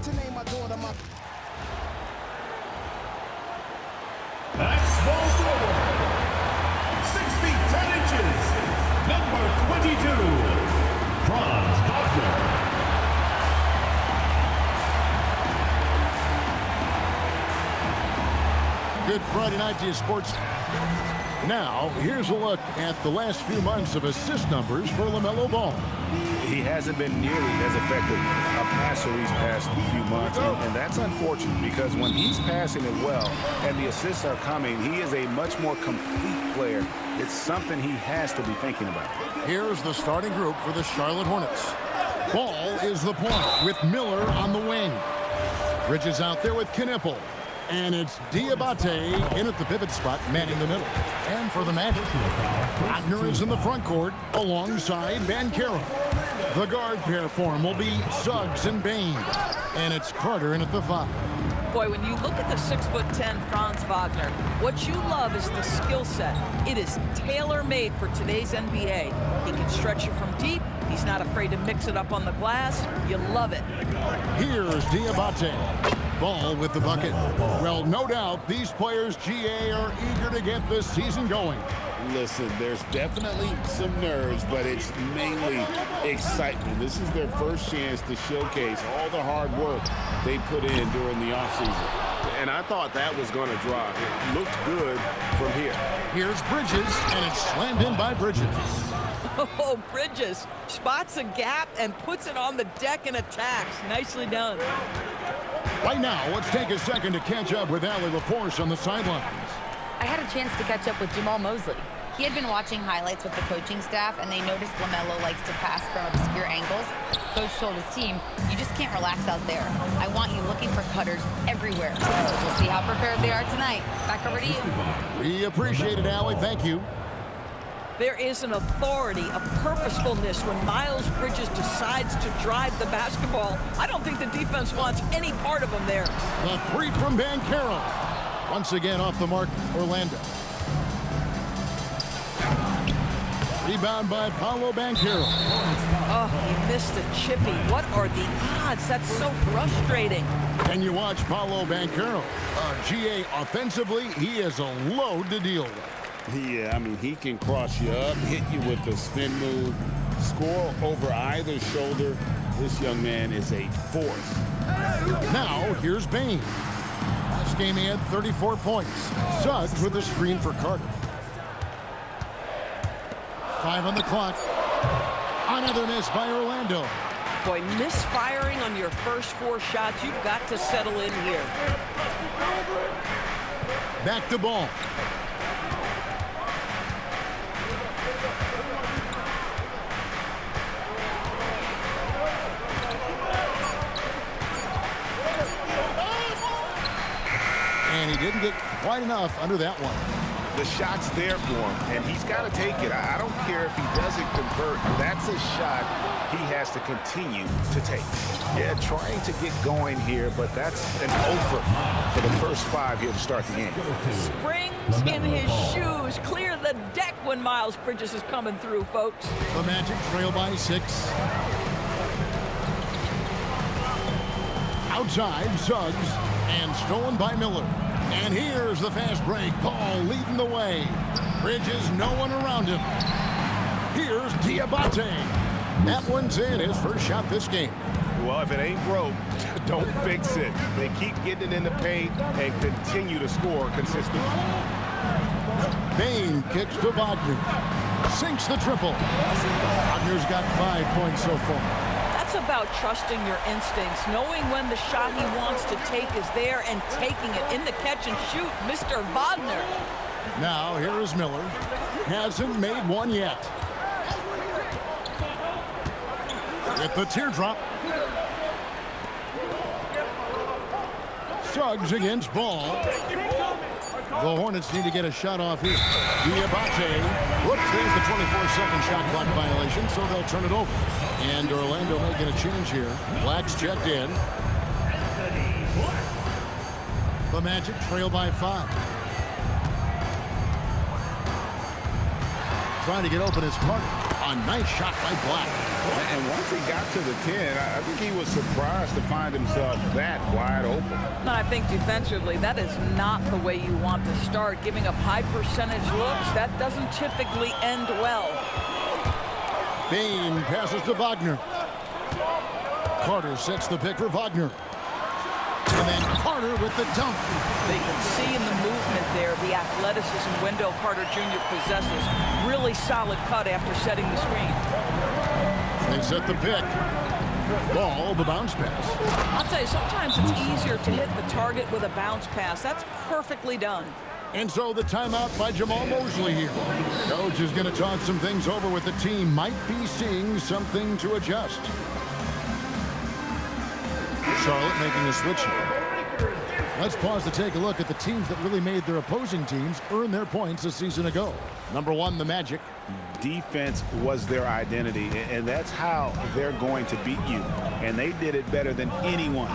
to name my daughter my... At small forward, 6 feet 10 inches, number 22, Franz Wagner. Good Friday night to you, sports. Now, here's a look at the last few months of assist numbers for LaMelo Ball. He hasn't been nearly as effective a passer these past few months, and that's unfortunate because when he's passing it well and the assists are coming, he is a much more complete player. It's something he has to be thinking about. Here's the starting group for the Charlotte Hornets. Ball is the point with Miller on the wing. Bridges out there with Knipple. And it's Diabate in at the pivot spot, manning the middle. And for the Magic, Wagner is in the front court alongside Banchero. The guard pair for him will be Suggs and Bain. And it's Carter in at the 5. Boy, when you look at the 6'10" Franz Wagner, what you love is the skill set. It is tailor-made for today's NBA. He can stretch you from deep. He's not afraid to mix it up on the glass. You love it. Here's Diabate. Ball with the bucket. Well, no doubt these players, GA, are eager to get this season going. Listen, there's definitely some nerves, but it's mainly excitement. This is their first chance to showcase all the hard work they put in during the offseason. And I thought that was going to drop. It looked good from here. Here's Bridges, and it's slammed in by Bridges. Oh, Bridges spots a gap and puts it on the deck and attacks. Nicely done. Right now, let's take a second to catch up with Allie LaForce on the sidelines. I had a chance to catch up with Jamal Mosley. He had been watching highlights with the coaching staff, and they noticed LaMelo likes to pass from obscure angles. Coach told his team, you just can't relax out there. I want you looking for cutters everywhere. We'll see how prepared they are tonight. Back over to you. We appreciate it, Allie. Thank you. There is an authority, a purposefulness when Miles Bridges decides to drive the basketball. I don't think the defense wants any part of him there. The 3 from Banchero. Once again off the mark, Orlando. Rebound by Paolo Banchero. Oh, he missed the chippy. What are the odds? That's so frustrating. Can you watch Paolo Banchero? GA, offensively, he is a load to deal with. Yeah, I mean, he can cross you up, hit you with the spin move, score over either shoulder. This young man is a force. Now, here's Bain. Last game he had 34 points. Suggs with a screen for Carter. 5 on the clock. Another miss by Orlando. Boy, misfiring on your first 4 shots, you've got to settle in here. Back to Ball. And he didn't get quite enough under that one. The shot's there for him, and he's got to take it. I don't care if he doesn't convert. That's a shot he has to continue to take. Yeah, trying to get going here, but that's an offer for the first 5 here to start the game. Springs in his shoes. Clear the deck when Miles Bridges is coming through, folks. The Magic trail by 6. Outside, Suggs, and stolen by Miller. And here's the fast break. Ball leading the way. Bridges, no one around him. Here's Diabate. That one's in, his first shot this game. Well, if it ain't broke, don't fix it. They keep getting it in the paint and continue to score consistently. Bain kicks to Wagner. Sinks the triple. Wagner's got 5 points so far. That's about trusting your instincts, knowing when the shot he wants to take is there and taking it in the catch and shoot, Mr. Wagner. Now, here is Miller. Hasn't made one yet. With the teardrop. Suggs against Ball. The Hornets need to get a shot off here. Diabate. Whoops, there's the 24-second shot clock violation, so they'll turn it over. And Orlando making a change here. Black's checked in. The Magic trail by 5. Trying to get open is Carter. A nice shot by Black. And once he got to the 10, I think he was surprised to find himself that wide open. And I think defensively, that is not the way you want to start. Giving up high percentage looks, that doesn't typically end well. Bain passes to Wagner. Carter sets the pick for Wagner. And then Carter with the dunk. They can see in the movement there the athleticism Wendell Carter Jr. possesses. Really solid cut after setting the screen. They set the pick. Ball, the bounce pass. I'll tell you, sometimes it's easier to hit the target with a bounce pass. That's perfectly done. And so the timeout by Jamal Mosley here. Coach is going to talk some things over with the team. Might be seeing something to adjust. Charlotte making a switch here. Let's pause to take a look at the teams that really made their opposing teams earn their points a season ago. Number one, the Magic. Defense was their identity, and that's how they're going to beat you. And they did it better than anyone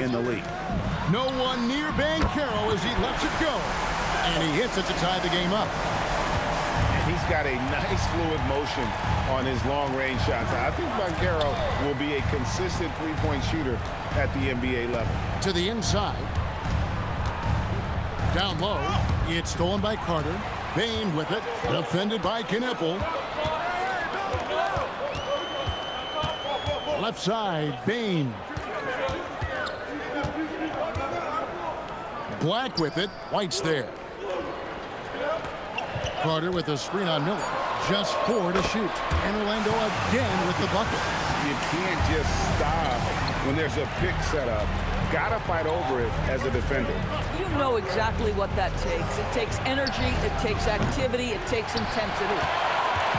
in the league. No one near Banchero as he lets it go. And he hits it to tie the game up. And he's got a nice fluid motion on his long-range shots. I think Banchero will be a consistent three-point shooter at the NBA level. To the inside. Down low. It's stolen by Carter. Bain with it. Defended by Knipple. Left side, Bain. Black with it. White's there. Carter with a screen on Miller. Just 4 to shoot. And Orlando again with the bucket. You can't just stop when there's a pick set up. Gotta fight over it as a defender. You know exactly what that takes. It takes energy, it takes activity, it takes intensity.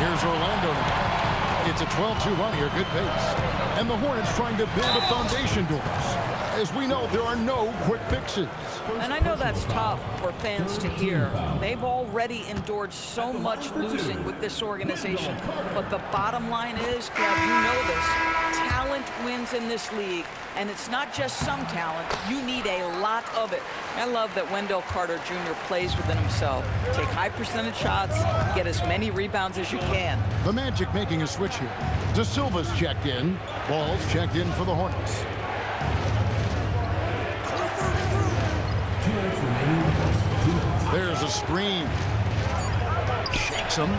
Here's Orlando now. It's a 12-2 run here, good pace. And the Hornets trying to build a foundation doors. As we know, there are no quick fixes. And I know that's tough for fans to hear. They've already endured so much losing with this organization. But the bottom line is, Kev, you know this, talent wins in this league. And it's not just some talent. You need a lot of it. I love that Wendell Carter Jr. plays within himself. Take high percentage shots, get as many rebounds as you can. The Magic making a switch here. De Silva's checked in. Ball's checked in for the Hornets. There's a screen. Shakes him.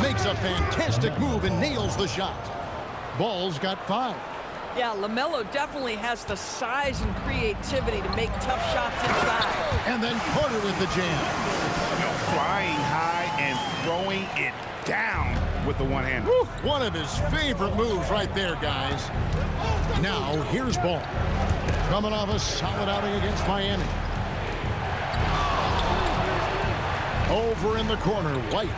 Makes a fantastic move and nails the shot. Ball's got 5. Yeah, LaMelo definitely has the size and creativity to make tough shots inside. And then Carter with the jam. Flying high and throwing it down with the one-hander. One of his favorite moves right there, guys. Now, here's Ball. Coming off a solid outing against Miami. Over in the corner, White.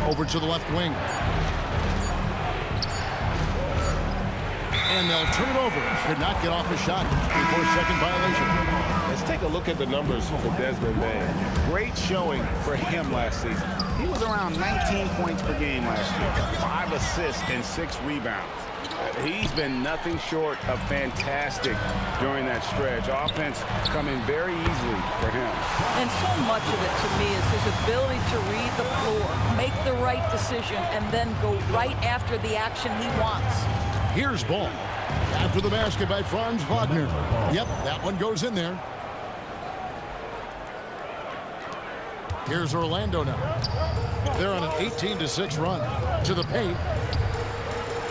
Over to the left wing. And they'll turn it over. Could not get off a shot before second violation. Let's take a look at the numbers for Desmond Bain. Great showing for him last season. He was around 19 points per game last year, 5 assists and 6 rebounds. He's been nothing short of fantastic during that stretch. Offense coming very easily for him. And so much of it to me is his ability to read the floor, make the right decision, and then go right after the action he wants. Here's Ball. After the basket by Franz Wagner. Yep, that one goes in there. Here's Orlando now. They're on an 18-6 run. To the paint.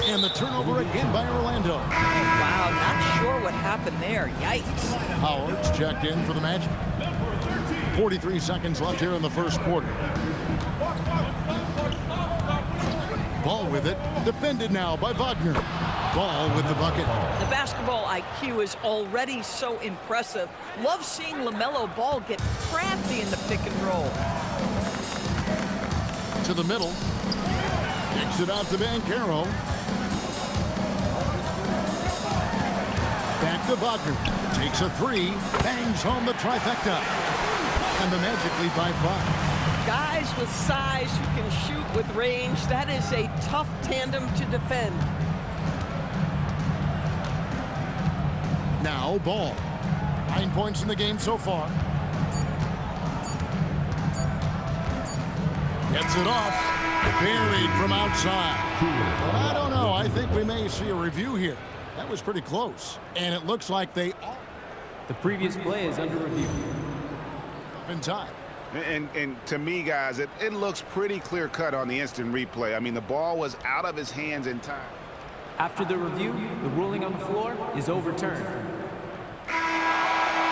And the turnover again by Orlando. Wow, not sure what happened there. Yikes. Howard's checked in for the Magic. 43 seconds left here in the first quarter. Ball with it. Defended now by Wagner. Ball with the bucket. The basketball IQ is already so impressive. Love seeing LaMelo Ball get crafty in the pick and roll. To the middle. Kicks it out to Banchero. Back to Wagner. Takes a 3. Bangs home the trifecta. And the Magic lead by 5. Guys with size who can shoot with range, that is a tough tandem to defend. Now Ball. 9 points in the game so far. Gets it off. Buried from outside. But I don't know. I think we may see a review here. That was pretty close. And it looks like they all... The previous play is under review. In time. And to me, guys, it looks pretty clear-cut on the instant replay. I mean, the ball was out of his hands in time. After the review, the ruling on the floor is overturned.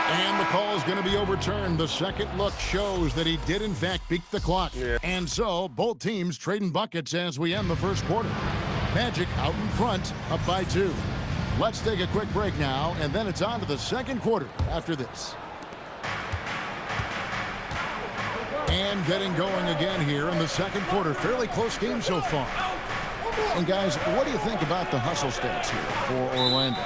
And the call is going to be overturned. The second look shows that he did, in fact, beat the clock. Yeah. And so, both teams trading buckets as we end the first quarter. Magic out in front, up by 2. Let's take a quick break now, and then it's on to the second quarter after this. And getting going again here in the second quarter. Fairly close game so far. And guys, what do you think about the hustle stats here for Orlando?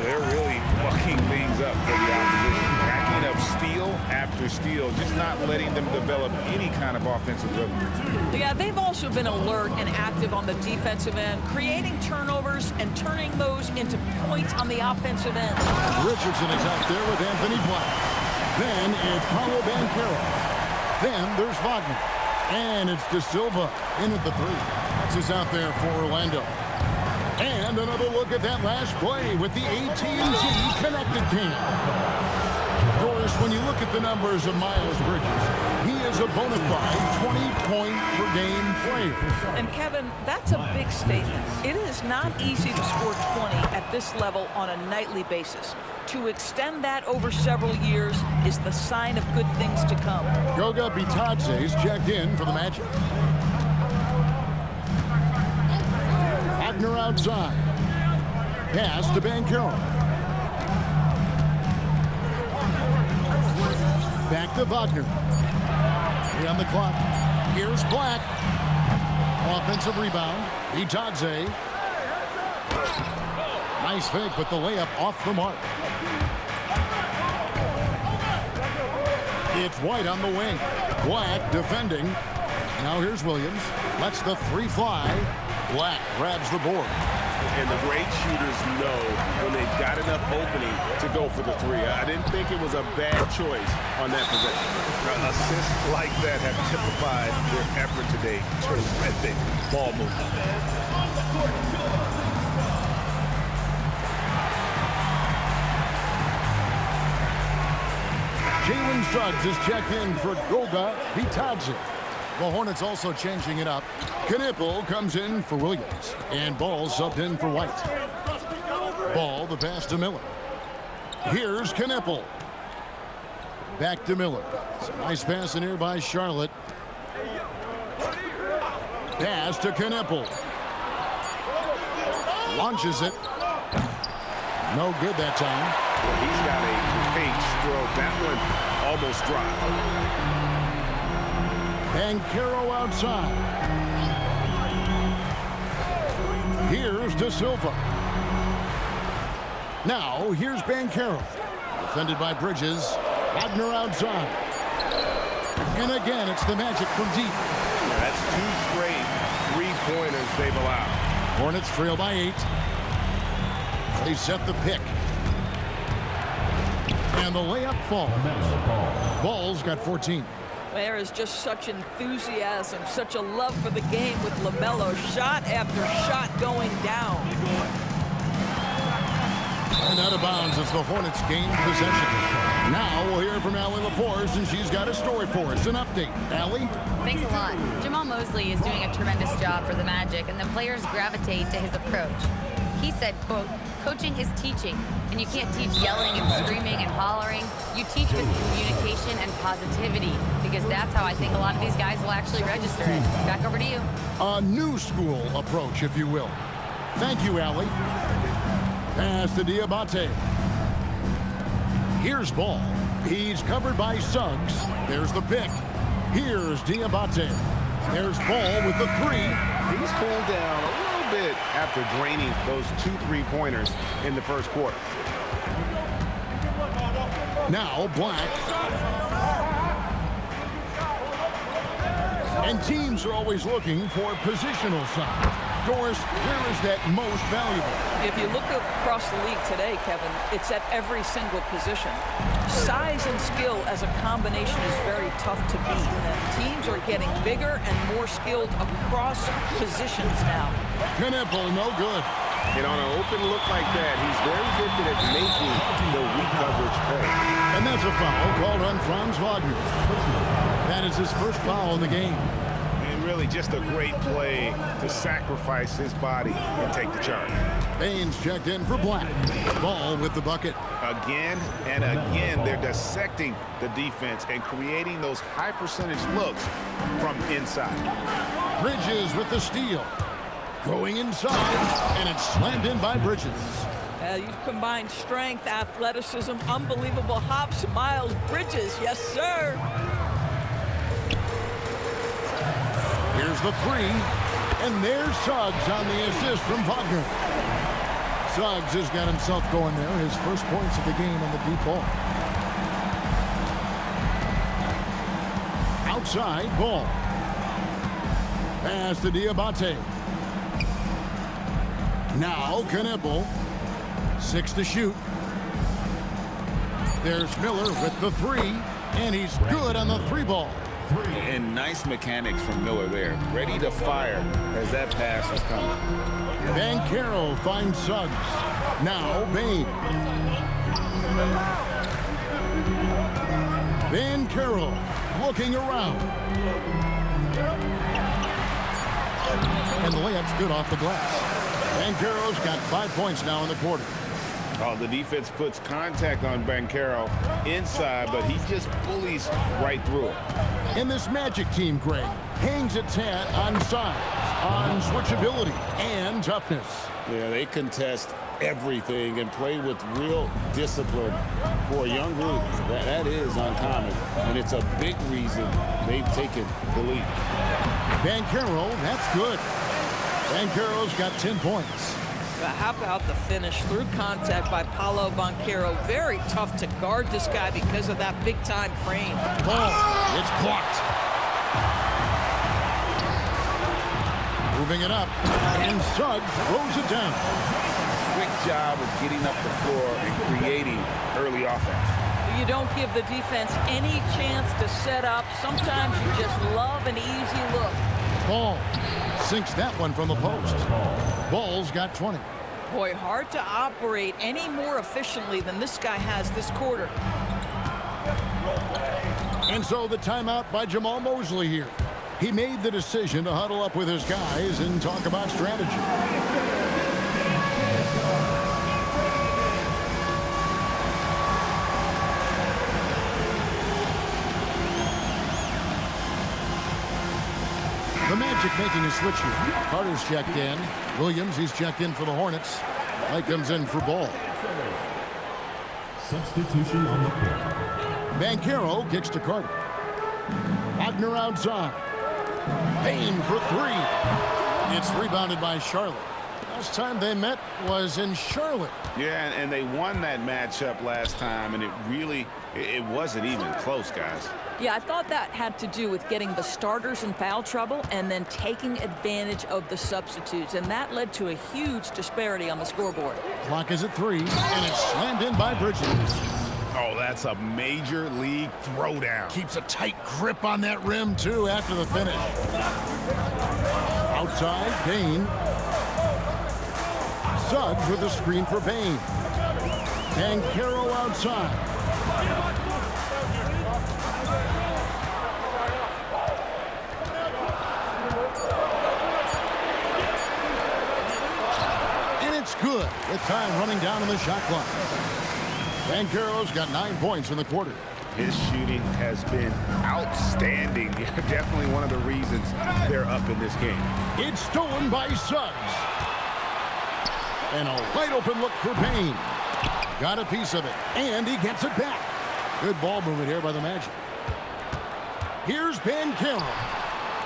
They're really bucking things up for the opposition. Racking up steal after steal, just not letting them develop any kind of offensive rhythm. Yeah, they've also been alert and active on the defensive end, creating turnovers and turning those into points on the offensive end. Richardson is out there with Anthony Black. Then it's Paolo Banchero. Then there's Wagner. And it's De Silva in at the 3. That's is out there for Orlando. And another look at that last play with the AT&T connected team. Of course, when you look at the numbers of Miles Bridges, he is a bona fide 20-point-per-game player. And, Kevin, that's a big statement. It is not easy to score 20 at this level on a nightly basis. To extend that over several years is the sign of good things to come. Goga Bitadze's checked in for the Magic. Wagner outside. Pass to Banchero. Back to Wagner. 3 on the clock. Here's Black. Offensive rebound. Bitadze. Nice fake, but the layup off the mark. It's White on the wing. Black defending. Now here's Williams. Lets the 3 fly. Black grabs the board. And the great shooters know when they've got enough opening to go for the 3. I didn't think it was a bad choice on that possession. Assists like that have typified their effort today. Terrific ball movement. Jalen Suggs is checked in for Goga Bitadze. The Hornets also changing it up. Knipple comes in for Williams. And Ball subbed in for White. Ball, the pass to Miller. Here's Knipple. Back to Miller. It's a nice pass in here by Charlotte. Pass to Knipple. Launches it. No good that time. Well, he's got a great stroke. That one almost dropped. Banchero outside. Here's De Silva. Now, here's Banchero. Defended by Bridges. Wagner outside. And again, it's the Magic from deep. Yeah, that's 2 straight 3-pointers they've allowed. Hornets trail by 8. They set the pick. And the layup falls. Ball's got 14. There is just such enthusiasm, such a love for the game with LaMelo. Shot after shot going down. And out of bounds as the Hornets gain possession. Now we'll hear from Allie LaForce, and she's got a story for us. An update. Allie? Thanks a lot. Jamal Mosley is doing a tremendous job for the Magic, and the players gravitate to his approach. He said, quote, "Coaching is teaching, and you can't teach yelling and screaming and hollering. You teach with communication and positivity, because that's how I think a lot of these guys will actually register it." Back over to you. A new school approach, if you will. Thank you, Allie. Pass to Diabate. Here's Ball. He's covered by Suggs. There's the pick. Here's Diabate. There's Ball with the 3. He's cooled down a little bit after draining those 2 3-pointers in the first quarter. Now Black. And teams are always looking for positional size. Doris, where is that most valuable? If you look across the league today, Kevin, it's at every single position. Size and skill as a combination is very tough to beat. And teams are getting bigger and more skilled across positions now. Knipple, no good. And on an open look like that, he's very gifted at making the weak coverage pay. And that's a foul called on Franz Wagner. That is his first foul in the game. And really just a great play to sacrifice his body and take the charge. Baines checked in for Black. Ball with the bucket. Again and again, they're dissecting the defense and creating those high percentage looks from inside. Bridges with the steal. Going inside, and it's slammed in by Bridges. You combine strength, athleticism, unbelievable hops. Miles Bridges, yes, sir. Here's the three, and there's Suggs on the assist from Wagner. Suggs has got himself going there, his first points of the game on the deep ball. Outside, ball. Pass to Diabate. Now, Knipple. 6 to shoot. There's Miller with the three, and he's good on the three ball. And nice mechanics from Miller there. Ready to fire as that pass is coming. Banchero finds Suggs. Now, Bain. Banchero looking around. And the layup's good off the glass. Banchero's got 5 points now in the quarter. Oh, the defense puts contact on Banchero inside, but he just bullies right through it. And this Magic team, Greg, hangs its hat on size, on switchability, and toughness. Yeah, they contest everything and play with real discipline. For a young group, that is uncommon, and it's a big reason they've taken the lead. Banchero, that's good. Banchero's got 10 points. How about the finish through contact by Paolo Banchero? Very tough to guard this guy because of that big-time frame. Ball, it's blocked. Moving it up, and Suggs throws it down. Quick job of getting up the floor and creating early offense. You don't give the defense any chance to set up. Sometimes you just love an easy look. Ball sinks that one from the post. Ball's got 20. Boy, hard to operate any more efficiently than this guy has this quarter. And so the timeout by Jamal Mosley here. He made the decision to huddle up with his guys and talk about strategy. The Magic making a switch here. Carter's checked in. Williams, he's checked in for the Hornets. White comes in for Ball. Substitution on the court. Banchero kicks to Carter. Wagner outside. Payne for three. It's rebounded by Charlotte. Last time they met was in Charlotte. Yeah, and they won that matchup last time, and it wasn't even close, guys. Yeah, I thought that had to do with getting the starters in foul trouble and then taking advantage of the substitutes, and that led to a huge disparity on the scoreboard. Clock is at 3, and it's slammed in by Bridges. Oh, that's a major league throwdown. Keeps a tight grip on that rim, too, after the finish. Outside, Payne. Suggs with a screen for Payne. Banchero outside. And it's good with time running down on the shot clock. Banchero's got 9 points in the quarter. His shooting has been outstanding. Definitely one of the reasons they're up in this game. It's stolen by Suggs. And a wide open look for Payne. Got a piece of it, and he gets it back. Good ball movement here by the Magic. Here's Banchero.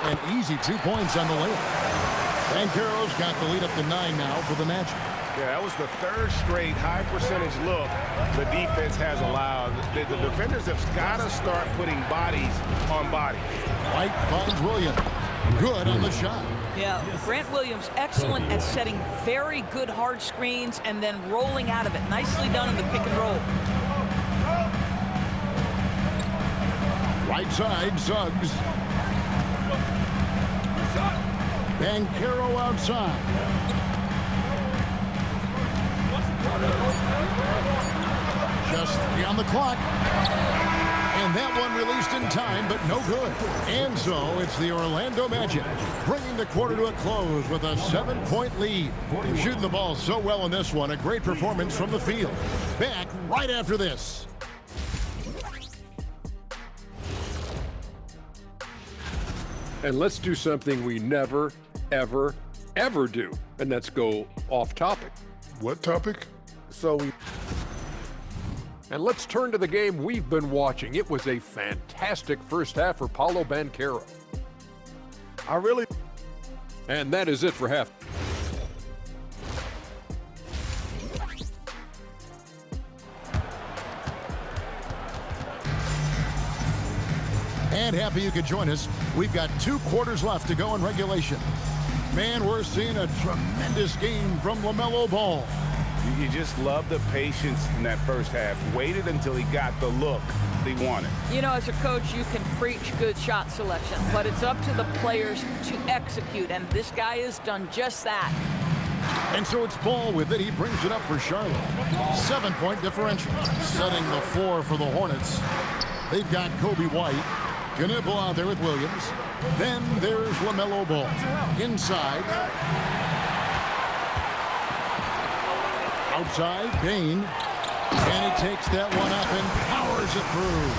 An easy 2 points on the layup. Banchero's got the lead up to 9 now for the Magic. Yeah, that was the third straight high percentage look the defense has allowed. The defenders have got to start putting bodies on bodies. White finds Williams. Good on the shot. Yeah, Grant Williams, excellent at setting very good hard screens and then rolling out of it. Nicely done in the pick and roll. Right side, Suggs. Banchero outside. Just 3 on the clock. And that one released in time, but no good. And so it's the Orlando Magic bringing the quarter to a close with a 7-point lead. Shooting the ball so well in this one. A great performance from the field. Back right after this. And let's do something we never, ever, ever do. And that's go off topic. What topic? And let's turn to the game we've been watching. It was a fantastic first half for Paolo Banchero. And that is it for half. And happy you could join us. We've got 2 quarters left to go in regulation. Man, we're seeing a tremendous game from LaMelo Ball. You just love the patience in that first half. Waited until he got the look he wanted. You know, as a coach, you can preach good shot selection, but it's up to the players to execute, and this guy has done just that. And so it's Ball with it. He brings it up for Charlotte. 7-point differential. Setting the floor for the Hornets. They've got Kobe White. Knipple out there with Williams. Then there's LaMelo Ball. Inside. Outside, Bain. And he takes that one up and powers it through.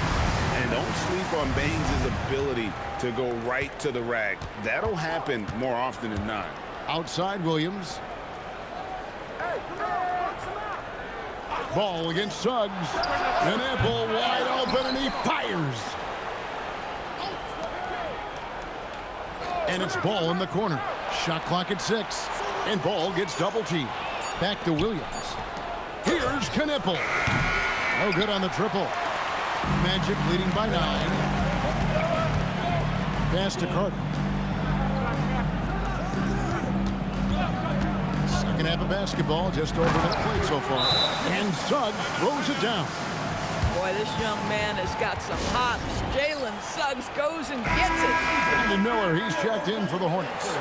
And don't sleep on Baines' ability to go right to the rack. That'll happen more often than not. Outside, Williams. Ball against Suggs. Knipple wide open and he fires. And it's Ball in the corner. Shot clock at 6. And Ball gets double teamed. Back to Williams. Here's Knipple. No good on the triple. Magic leading by 9. Pass to Carter. Second half of basketball, just over that plate so far. And Suggs throws it down. Boy, this young man has got some hops. Jalen Suggs goes and gets it. Brandon Miller, he's checked in for the Hornets.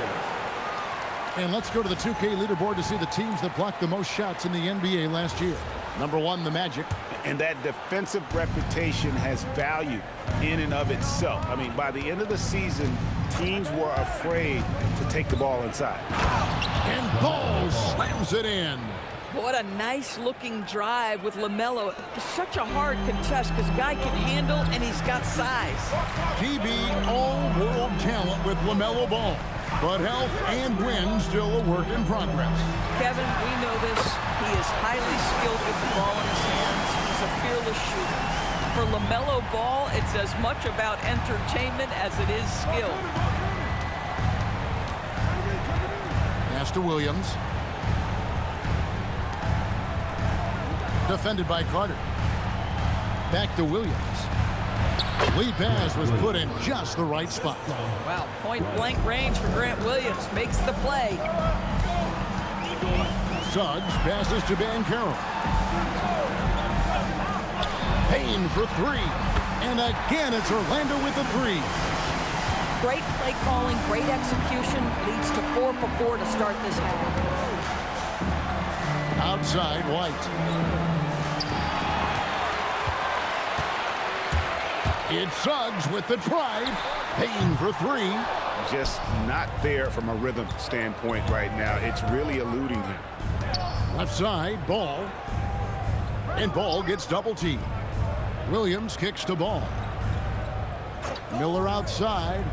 And let's go to the 2K leaderboard to see the teams that blocked the most shots in the NBA last year. Number 1, the Magic. And that defensive reputation has value in and of itself. I mean, by the end of the season, teams were afraid to take the ball inside. And Ball slams it in. What a nice-looking drive with LaMelo. It's such a hard contest because the guy can handle and he's got size. DB all-world talent with LaMelo Ball. But health and win still a work in progress. Kevin, we know this. He is highly skilled with the ball in his hands. He's a fearless shooter. For LaMelo Ball, it's as much about entertainment as it is skill. Pass to Williams. Defended by Carter. Back to Williams. Lead pass was put in just the right spot. Wow, point-blank range for Grant Williams. Makes the play. Suggs passes to Banchero. Payne for 3. And again, it's Orlando with the 3. Great play calling, great execution. Leads to 4 for 4 to start this half. Outside, White. It's Suggs with the drive. Payne for 3. Just not there from a rhythm standpoint right now. It's really eluding him. Left side, Ball. And Ball gets double teamed. Williams kicks to Ball. Miller outside.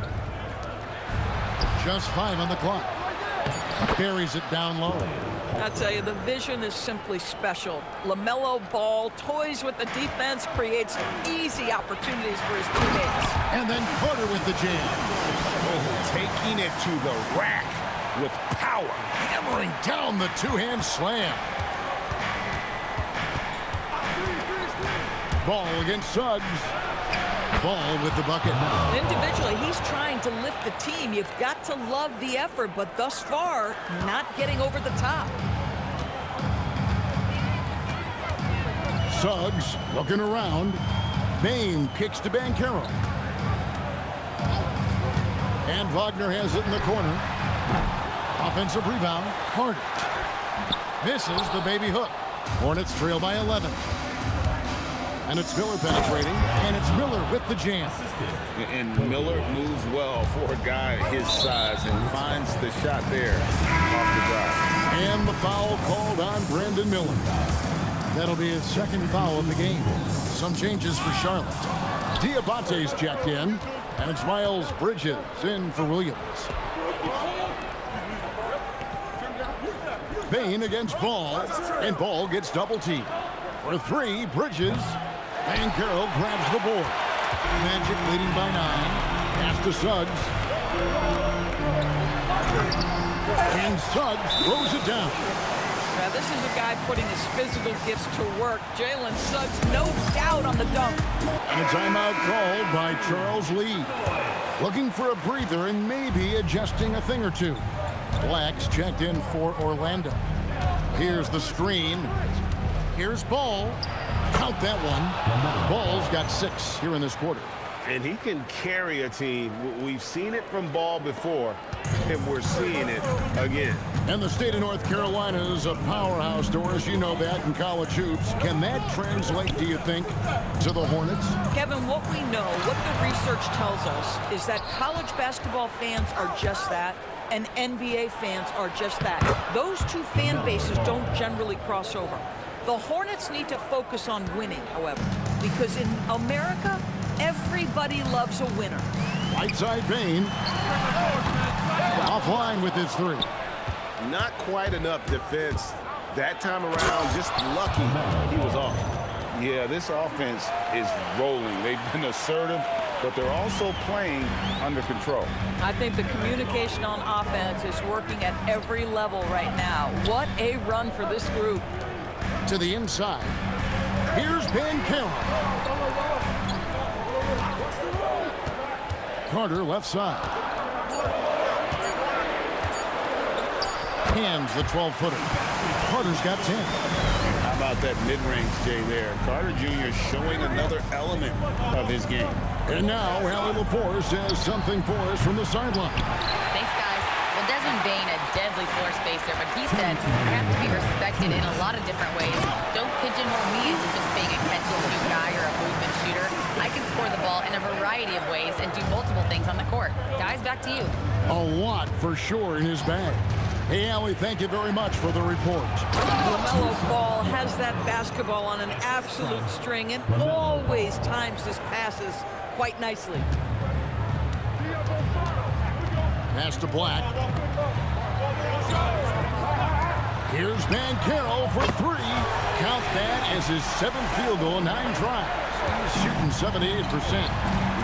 Just 5 on the clock. Carries it down low. I tell you, the vision is simply special. LaMelo Ball toys with the defense, creates easy opportunities for his teammates. And then Carter with the jam. Oh, taking it to the rack with power. Hammering down the 2-hand slam. Ball against Suggs. Ball with the bucket. Individually, he's trying to lift the team. You've got to love the effort, but thus far, not getting over the top. Suggs looking around. Bain kicks to Banchero. And Wagner has it in the corner. Offensive rebound. Carter misses the baby hook. Hornets trail by 11. And it's Miller penetrating. And it's Miller with the jam. And Miller moves well for a guy his size and finds the shot there off the drive. And the foul called on Brandon Miller. That'll be his second foul of the game. Some changes for Charlotte. Diabate's checked in. And it's Miles Bridges in for Williams. Bain against Ball. And Ball gets double teamed. For three, Bridges. Banchero grabs the board. Magic leading by 9. Pass to Suggs. And Suggs throws it down. Now, this is a guy putting his physical gifts to work. Jalen Suggs, no doubt on the dunk. And a timeout called by Charles Lee. Looking for a breather and maybe adjusting a thing or two. Black's checked in for Orlando. Here's the screen. Here's Ball. Count that one. Ball's got 6 here in this quarter. And he can carry a team. We've seen it from Ball before, and we're seeing it again. And the state of North Carolina is a powerhouse, Doris. You know that in college hoops. Can that translate, do you think, to the Hornets? Kevin, what we know, what the research tells us, is that college basketball fans are just that, and NBA fans are just that. Those two fan bases don't generally cross over. The Hornets need to focus on winning, however, because in America, everybody loves a winner. Right side Bain. Offline with his 3. Not quite enough defense that time around. Just lucky he was off. Yeah, this offense is rolling. They've been assertive, but they're also playing under control. I think the communication on offense is working at every level right now. What a run for this group. To the inside. Here's Banchero. Carter left side. Hands the 12-footer. Carter's got 10. How about that mid-range, Jay, there? Carter Jr. showing another element of his game. And now, Allie LaForce has something for us from the sideline. Thanks, guys. Well, Desmond Bain, a deadly floor spacer, but he said I have to be respected in a lot of different ways. Don't pigeonhole me into just being a catch-and-shoot guy or a movement shooter. I can score the ball in a variety of ways and do multiple things on the court. Guys, back to you. A lot for sure in his bag. Hey, Allie, thank you very much for the report. LaMelo Ball has that basketball on an absolute string and always times his passes quite nicely. Pass to Black. Here's Banchero for 3. Count that as his 7th field goal, 9 tries. He's shooting 78%.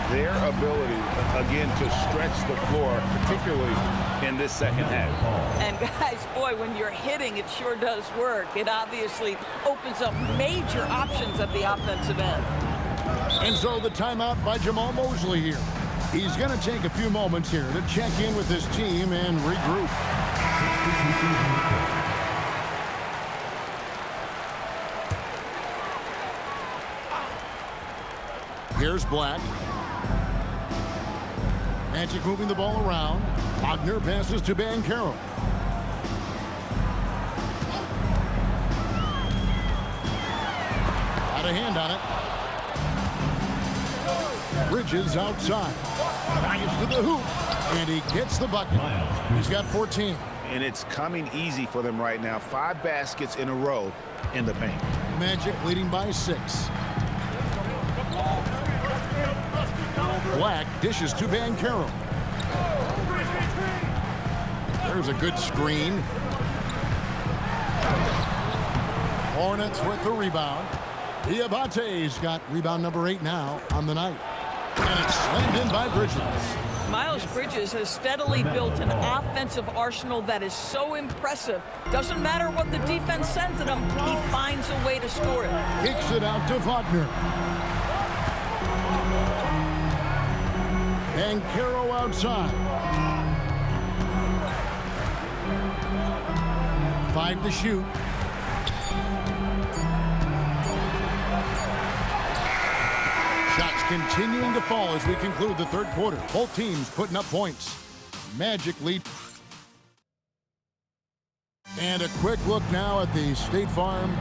Their ability, again, to stretch the floor, particularly in this second half. And guys, boy, when you're hitting, it sure does work. It obviously opens up major options at the offensive end. And so the timeout by Jamal Mosley here. He's going to take a few moments here to check in with his team and regroup. Here's Black. Magic moving the ball around. Wagner passes to Banchero. Got a hand on it. Bridges outside. Drives to the hoop. And he gets the bucket. He's got 14. And it's coming easy for them right now. 5 baskets in a row in the paint. Magic leading by 6. Black dishes to Banchero. There's a good screen. Hornets with the rebound. Diabate's got rebound number 8 now on the night. And it's slammed in by Bridges. Miles Bridges has steadily built an offensive arsenal that is so impressive. Doesn't matter what the defense sends at him, he finds a way to score it. Kicks it out to Wagner. And Caro outside. 5 to shoot. Shots continuing to fall as we conclude the third quarter. Both teams putting up points. Magic lead. And a quick look now at the State Farm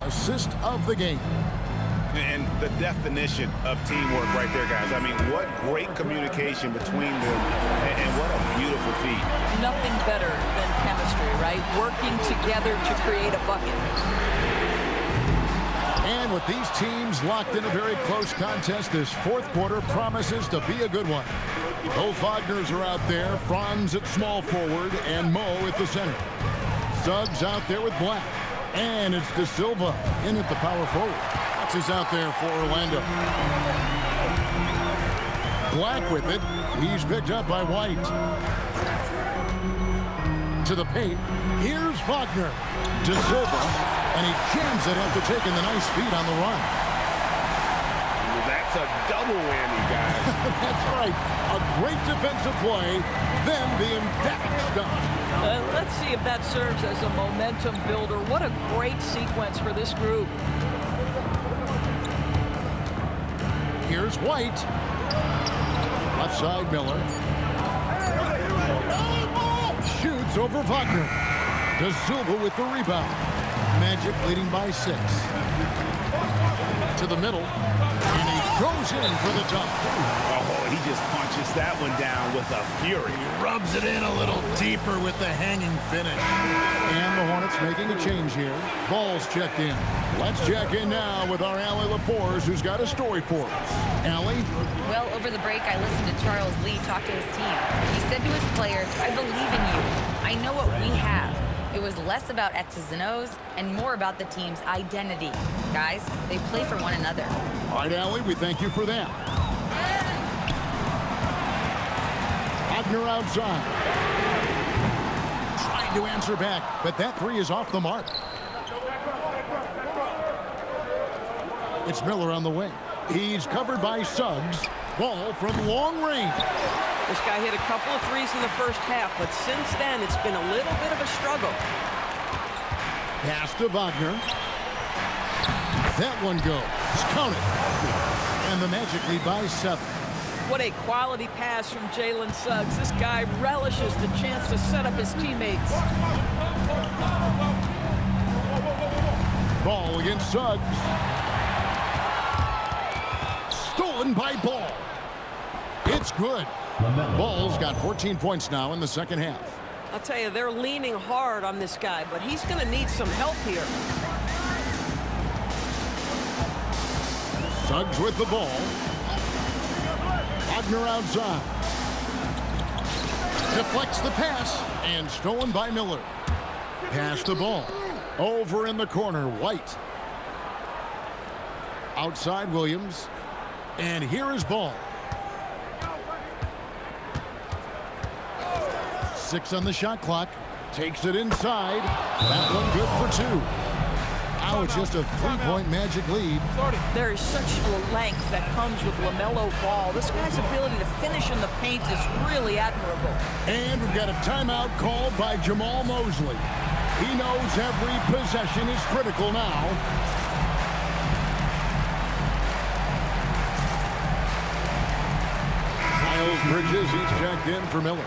assist of the game. And the definition of teamwork right there, guys. I mean, what great communication between them, and what a beautiful feat. Nothing better than chemistry, right? Working together to create a bucket. And with these teams locked in a very close contest, this fourth quarter promises to be a good one. Both Wagners are out there, Franz at small forward, and Mo at the center. Suggs out there with Black. And it's De Silva in at the power forward. Is out there for Orlando. Black with it. He's picked up by White. To the paint. Here's Wagner. De Silva. And he jams it after taking the nice feed on the run. That's a double whammy, guys. That's right. A great defensive play, then the emphatic stop. Let's see if that serves as a momentum builder. What a great sequence for this group. Here's White. Left side, Miller. Shoots over Wagner. De Silva with the rebound. Magic leading by 6. To the middle. And he goes in for the dunk. Oh, he just punches that one down with a fury. He rubs it in a little deeper with the hanging finish. And the Hornets making a change here. Ball's checked in. Let's check in now with our Allie LaForce, who's got a story for us. Allie? Well, over the break, I listened to Charles Lee talk to his team. He said to his players, "I believe in you. I know what we have." It was less about X's and O's and more about the team's identity. Guys, they play for one another. All right, Allie, we thank you for that. Wagner outside. Trying to answer back, but that three is off the mark. It's Miller on the wing. He's covered by Suggs. Ball from long range. This guy hit a couple of threes in the first half, but since then, it's been a little bit of a struggle. Pass to Wagner. That one goes. Count it. And the Magic lead by 7. What a quality pass from Jalen Suggs. This guy relishes the chance to set up his teammates. Ball against Suggs. Stolen by Ball. It's good. Ball's got 14 points now in the second half. I'll tell you, they're leaning hard on this guy, but he's going to need some help here. Suggs with the ball. Wagner outside. Deflects the pass and stolen by Miller. Pass the ball. Over in the corner, White. Outside Williams. And here is Ball. 6 on the shot clock. Takes it inside. That one good for 2. Now it's just a 3-point Magic lead. There is such length that comes with LaMelo Ball. This guy's ability to finish in the paint is really admirable. And we've got a timeout called by Jamal Mosley. He knows every possession is critical now. Miles Bridges, he's checked in for Miller.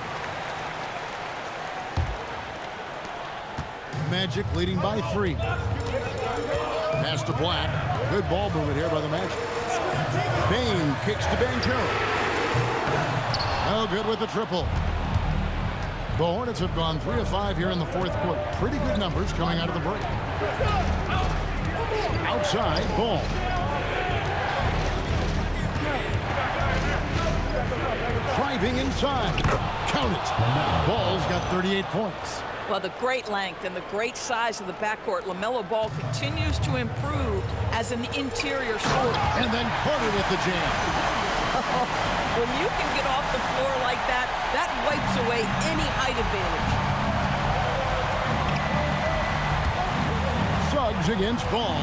Magic leading by 3. Pass to Black. Good ball movement here by the Magic. Bain kicks to Banchero. No good with the triple. The Hornets have gone 3 of 5 here in the fourth quarter. Pretty good numbers coming out of the break. Outside, Ball. Driving inside. Count it. Ball's got 38 points. Well, the great length and the great size of the backcourt, LaMelo Ball continues to improve as an interior scorer. And then Carter with the jam. When you can get off the floor like that, that wipes away any height advantage. Suggs against Ball.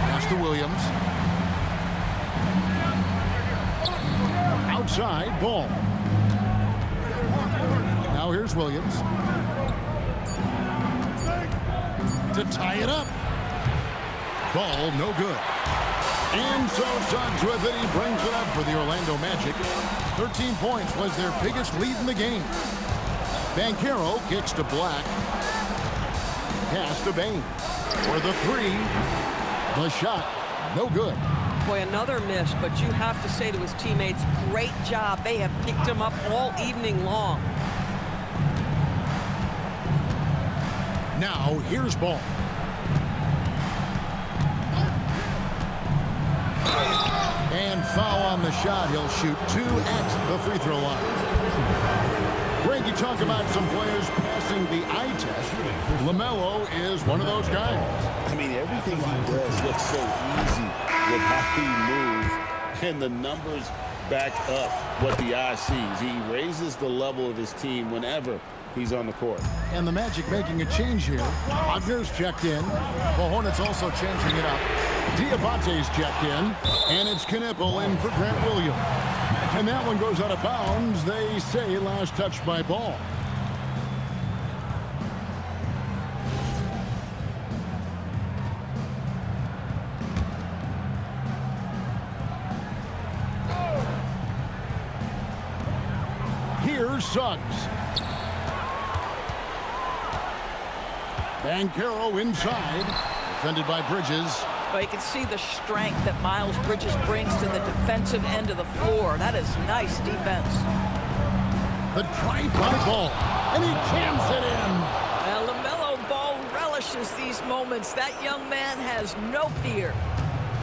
Pass to Williams. Outside, Ball. Now here's Williams. To tie it up. Ball, no good. And so Suggs with it. He brings it up for the Orlando Magic. 13 points was their biggest lead in the game. Banchero kicks to Black. Pass to Bain. For the three. The shot, no good. Boy, another miss, but you have to say to his teammates, great job. They have picked him up all evening long. Now, here's Ball. And foul on the shot. He'll shoot 2 at the free throw line. Greg, you talk about some players passing the eye test. LaMelo is one of those guys. I mean, everything he does looks so easy with how he moves, and the numbers back up what the eye sees. He raises the level of his team whenever he's on the court. And the Magic making a change here. Wagner's checked in. The Hornets also changing it up. Diabate's checked in. And it's Knipple in for Grant Williams. And that one goes out of bounds. They say last touch by Ball. Here's Suggs. Banchero inside. Defended by Bridges. Well, you can see the strength that Miles Bridges brings to the defensive end of the floor. That is nice defense. The drive by Ball. And he jams it in. Well, LaMelo Ball relishes these moments. That young man has no fear.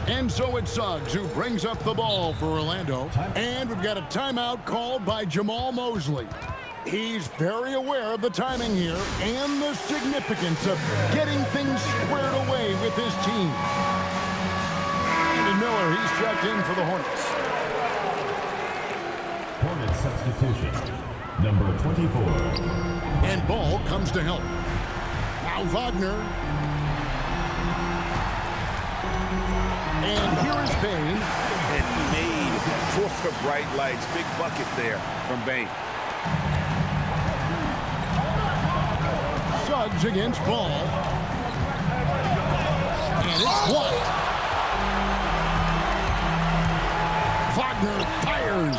And so it's Suggs who brings up the ball for Orlando. And we've got a timeout called by Jamal Mosley. He's very aware of the timing here and the significance of getting things squared away with his team. And Miller, he's checked in for the Hornets. Hornets substitution, number 24. And Ball comes to help. Now Wagner. And here is Bain. And made for the bright lights. Big bucket there from Bain. Suggs against Ball. And it's blocked. Wagner fires.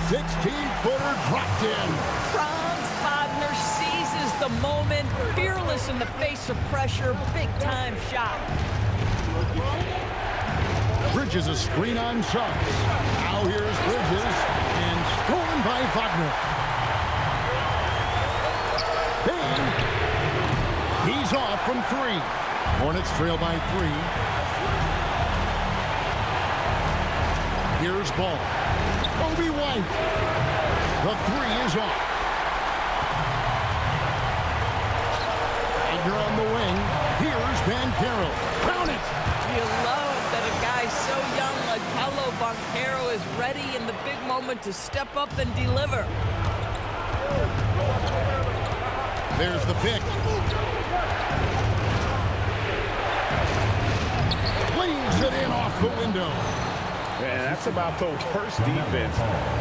16-footer dropped in. Franz Wagner seizes the moment, fearless in the face of pressure, big-time shot. Bridges a screen on Suggs. Now here's Bridges, and stolen by Wagner. Bain. He's off from 3. Hornets trail by 3. Here's Ball. Kobe White. The 3 is off. Wagner on the wing. Here's Banchero. Count it. You love that a guy so young like Paolo Banchero is ready in the big moment to step up and deliver. There's the pick. Flings it in off the window. And that's about the worst defense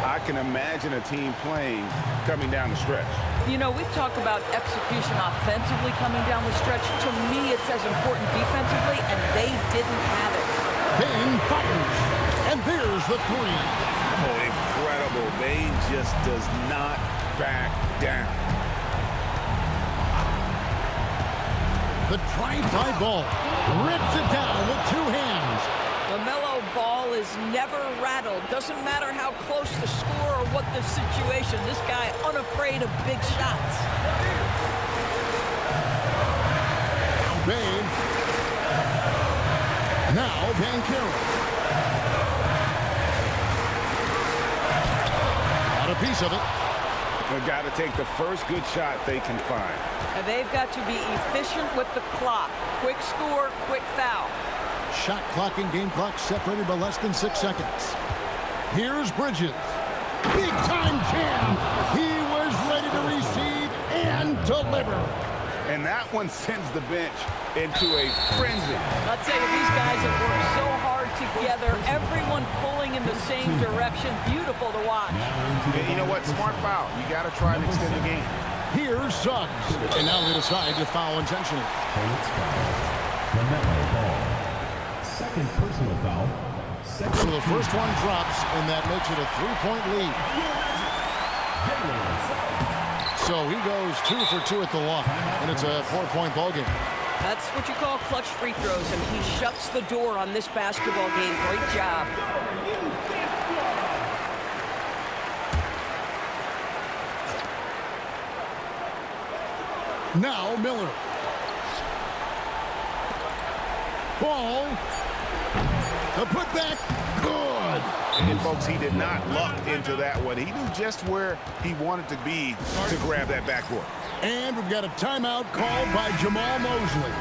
I can imagine a team playing coming down the stretch. You know, we talk about execution offensively coming down the stretch. To me, it's as important defensively, and they didn't have it. Bain fires, and there's the 3. Oh, incredible. Bain just does not back down. The drive-by Ball rips it down with 2 hands. LaMelo Ball is never rattled. Doesn't matter how close the score or what the situation. This guy unafraid of big shots. Bain. Now Banchero. Got a piece of it. They've got to take the first good shot they can find. And they've got to be efficient with the clock. Quick score, quick foul. Shot clock and game clock separated by less than 6 seconds. Here's Bridges. Big time jam. He was ready to receive and deliver. And that one sends the bench into a frenzy. I'll tell you, these guys have worked so hard together. Everyone pulling in the same direction. Beautiful to watch. And you know what? Smart foul. You got to try and extend the game. Here's Suggs. And now they decide to foul intentionally. Hornets foul. LaMelo Ball. Second personal foul. So the first one drops, and that makes it a 3-point lead. So he goes 2 for 2 at the line, and it's a 4-point ball game. That's what you call clutch free throws, and he shuts the door on this basketball game. Great job. Now Miller. Ball. The putback. Good. And folks, he did not luck into that one. He knew just where he wanted to be to grab that backboard. And we've got a timeout called by Jamal Mosley.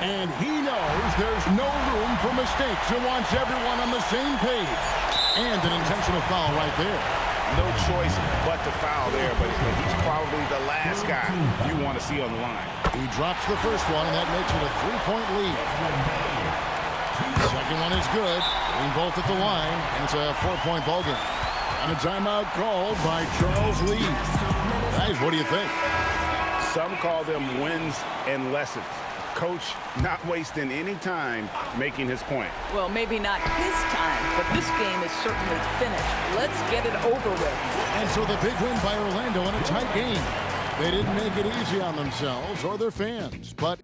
And he knows there's no room for mistakes and wants everyone on the same page. And an intentional foul right there. No choice but to foul there, but he's probably the last guy you want to see on the line. He drops the first one, and that makes it a 3-point lead. Second one is good. Getting both at the line, and it's a 4-point ball game. And a timeout called by Charles Lee. Guys, what do you think? Some call them wins and lessons. Coach not wasting any time making his point. Well, maybe not his time, but this game is certainly finished. Let's get it over with. And so the big win by Orlando in a tight game. They didn't make it easy on themselves or their fans, but